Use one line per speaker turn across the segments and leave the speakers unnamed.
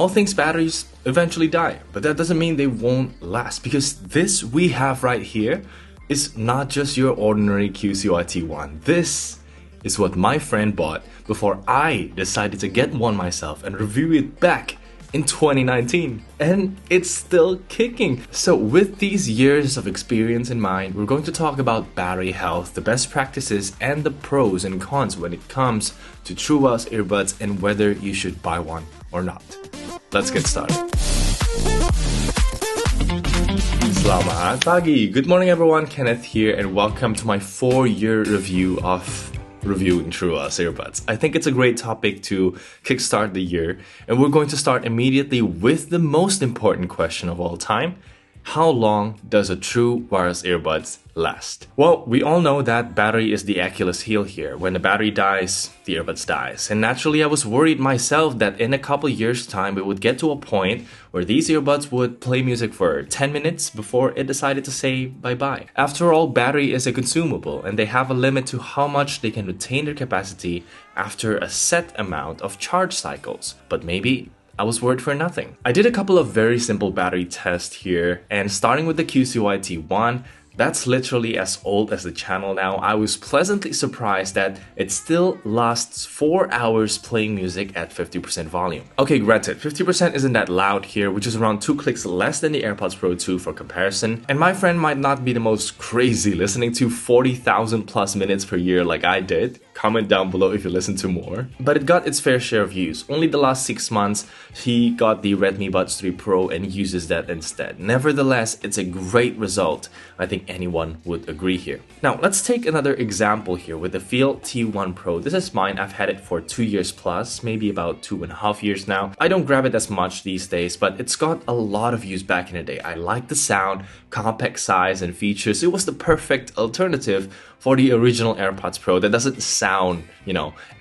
All things batteries eventually die, but that doesn't mean they won't last, because this we have right here is not just your ordinary QCYT1. This is what my friend bought before I decided to get one myself and review it back in 2019, and it's still kicking. So with these years of experience in mind, we're going to talk about battery health, the best practices, and the pros and cons when it comes to TWS earbuds and whether you should buy one or not. Let's get started. Selamat pagi. Good morning everyone, Kenneth here, and welcome to my 4-year review of reviewing TWS earbuds. I think it's a great topic to kickstart the year, and we're going to start immediately with the most important question of all time. How long does a true wireless earbuds last? Well, we all know that battery is the Achilles heel here. When the battery dies, the earbuds dies. And naturally, I was worried myself that in a couple years' time, we would get to a point where these earbuds would play music for 10 minutes before it decided to say bye-bye. After all, battery is a consumable, and they have a limit to how much they can retain their capacity after a set amount of charge cycles. But maybe I was worried for nothing. I did a couple of very simple battery tests here, and starting with the QCYT1, that's literally as old as the channel now. I was pleasantly surprised that it still lasts 4 hours playing music at 50% volume. Okay, granted, 50% isn't that loud here, which is around 2 clicks less than the AirPods Pro 2 for comparison. And my friend might not be the most crazy listening to 40,000 plus minutes per year like I did. Comment down below if you listen to more. But it got its fair share of use. Only the last 6 months, he got the Redmi Buds 3 Pro and uses that instead. Nevertheless, it's a great result. I think anyone would agree here. Now, let's take another example here with the Feel T1 Pro. This is mine. I've had it for 2 years plus, maybe about 2.5 years now. I don't grab it as much these days, but it's got a lot of use back in the day. I like the sound, compact size, and features. It was the perfect alternative for the original AirPods Pro that doesn't sound,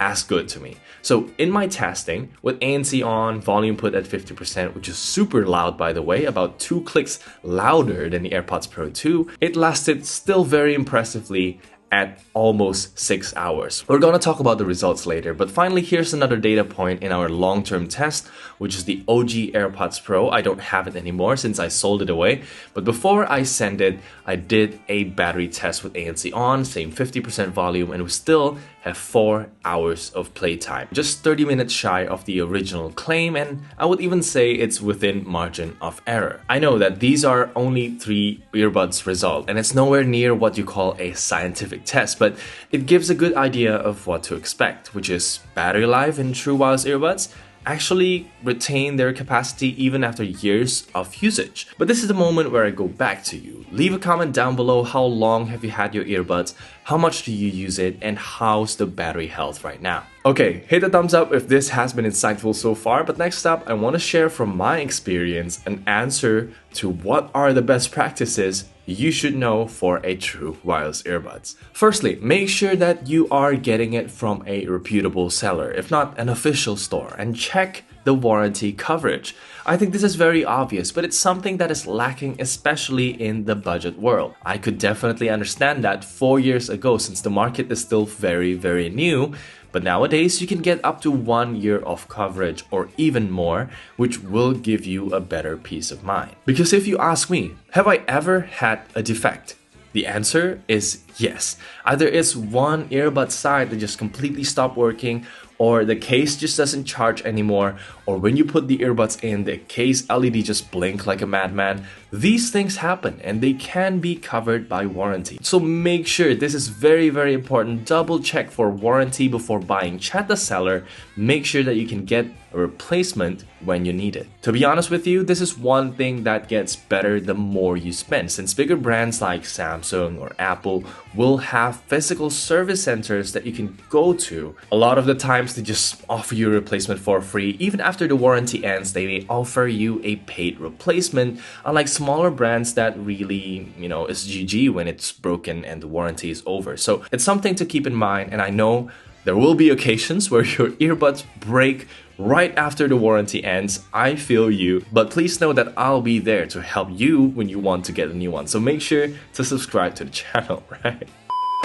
as good to me. So in my testing, with ANC on, volume put at 50%, which is super loud by the way, about 2 clicks louder than the AirPods Pro 2, it lasted still very impressively at almost 6 hours. We're gonna talk about the results later, but finally here's another data point in our long-term test, which is the OG AirPods Pro. I don't have it anymore since I sold it away, but before I sent it, I did a battery test with ANC on, same 50% volume, and we still have 4 hours of playtime. Just 30 minutes shy of the original claim, and I would even say it's within margin of error. I know that these are only 3 earbuds result, and it's nowhere near what you call a scientific test, but it gives a good idea of what to expect, which is battery life in true wireless earbuds actually retain their capacity even after years of usage. But this is the moment where I go back to you. Leave a comment down below. How long have you had your earbuds? How much do you use it? And how's the battery health right now? Okay, hit the thumbs up if this has been insightful so far, but next up, I want to share from my experience an answer to what are the best practices you should know for a true wireless earbuds. Firstly, make sure that you are getting it from a reputable seller, if not an official store, and check the warranty coverage. I think this is very obvious, but it's something that is lacking, especially in the budget world. I could definitely understand that 4 years ago, since the market is still very, very new, but nowadays you can get up to 1 year of coverage or even more, which will give you a better peace of mind. Because if you ask me, have I ever had a defect? The answer is yes. Either it's one earbud side that just completely stopped working, or the case just doesn't charge anymore, or when you put the earbuds in, the case LED just blink like a madman. These things happen and they can be covered by warranty. So make sure, this is very, very important. Double check for warranty before buying. Chat the seller. Make sure that you can get a replacement when you need it. To be honest with you, this is one thing that gets better the more you spend, since bigger brands like Samsung or Apple will have physical service centers that you can go to. A lot of the times they just offer you a replacement for free. Even after the warranty ends, they may offer you a paid replacement, unlike smaller brands that really, is GG when it's broken and the warranty is over. So it's something to keep in mind, and I know there will be occasions where your earbuds break right after the warranty ends. I feel you, but please know that I'll be there to help you when you want to get a new one. So make sure to subscribe to the channel, right?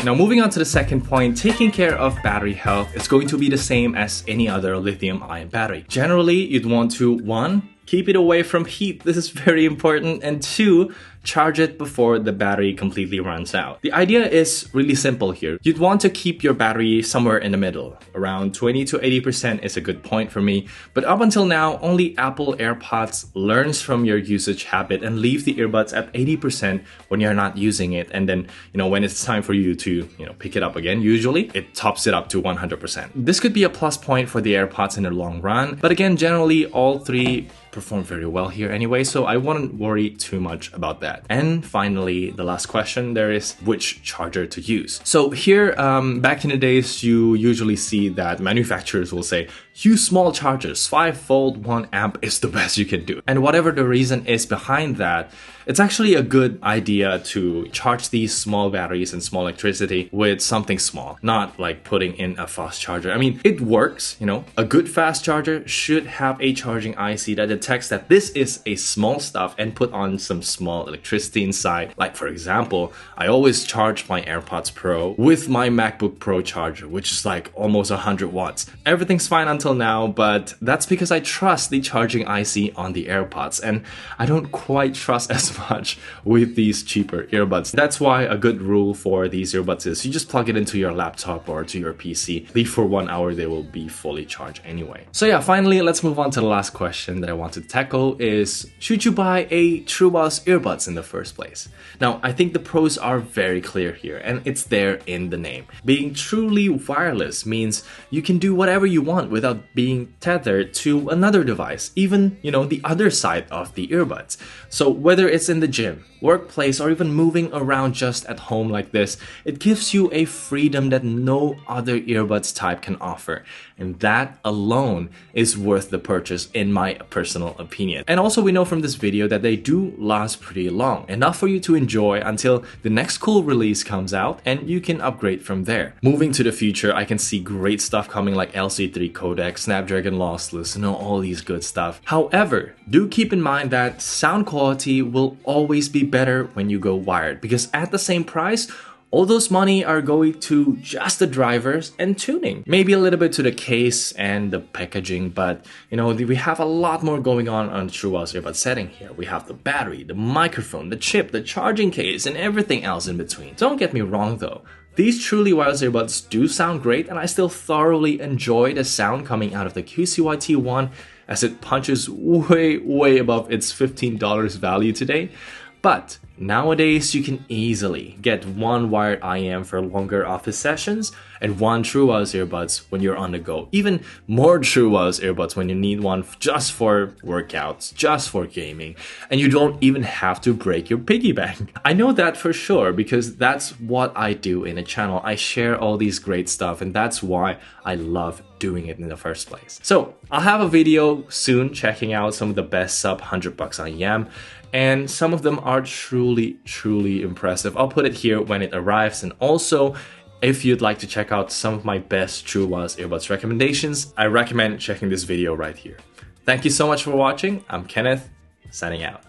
Now moving on to the second point, taking care of battery health is going to be the same as any other lithium-ion battery. Generally, you'd want to 1. Keep it away from heat. This is very important. And 2, charge it before the battery completely runs out. The idea is really simple here. You'd want to keep your battery somewhere in the middle. Around 20 to 80% is a good point for me. But up until now, only Apple AirPods learns from your usage habit and leave the earbuds at 80% when you're not using it. And then, when it's time for you to, pick it up again, usually it tops it up to 100%. This could be a plus point for the AirPods in the long run. But again, generally all 3 perform very well here anyway, so I wouldn't worry too much about that. And finally, the last question there is which charger to use. So here, back in the days, you usually see that manufacturers will say, use small chargers, 5-volt, 1 amp is the best you can do. And whatever the reason is behind that, it's actually a good idea to charge these small batteries and small electricity with something small, not like putting in a fast charger. I mean, it works, a good fast charger should have a charging IC that detects that this is a small stuff and put on some small electricity inside. Like for example, I always charge my AirPods Pro with my MacBook Pro charger, which is like almost 100 watts. Everything's fine until now, but that's because I trust the charging IC on the AirPods, and I don't quite trust as much with these cheaper earbuds. That's why a good rule for these earbuds is you just plug it into your laptop or to your PC. Leave for 1 hour, they will be fully charged anyway. So yeah, finally, let's move on to the last question that I want to tackle is, should you buy a TWS earbuds in the first place? Now, I think the pros are very clear here, and it's there in the name. Being truly wireless means you can do whatever you want without being tethered to another device, even, the other side of the earbuds. So whether it's in the gym, workplace, or even moving around just at home like this, it gives you a freedom that no other earbuds type can offer. And that alone is worth the purchase in my personal opinion. And also we know from this video that they do last pretty long, enough for you to enjoy until the next cool release comes out and you can upgrade from there. Moving to the future, I can see great stuff coming like LC3 codec, Snapdragon lossless, all these good stuff. However, do keep in mind that sound quality will always be better when you go wired, because at the same price, all those money are going to just the drivers and tuning. Maybe a little bit to the case and the packaging, but we have a lot more going on the TWS earbud setting here. We have the battery, the microphone, the chip, the charging case, and everything else in between. Don't get me wrong though. These truly wireless earbuds do sound great, and I still thoroughly enjoy the sound coming out of the QCY-T1 as it punches way above its $15 value today. But nowadays, you can easily get 1 wired IM for longer office sessions and 1 TWS earbuds when you're on the go. Even more TWS earbuds when you need one just for workouts, just for gaming. And you don't even have to break your piggy bank. I know that for sure because that's what I do in a channel. I share all these great stuff, and that's why I love doing it in the first place. So I'll have a video soon checking out some of the best sub $100 IM. And some of them are truly impressive. I'll put it here when it arrives. And also, if you'd like to check out some of my best TWS earbuds recommendations, I recommend checking this video right here. Thank you so much for watching. I'm Kenneth, signing out.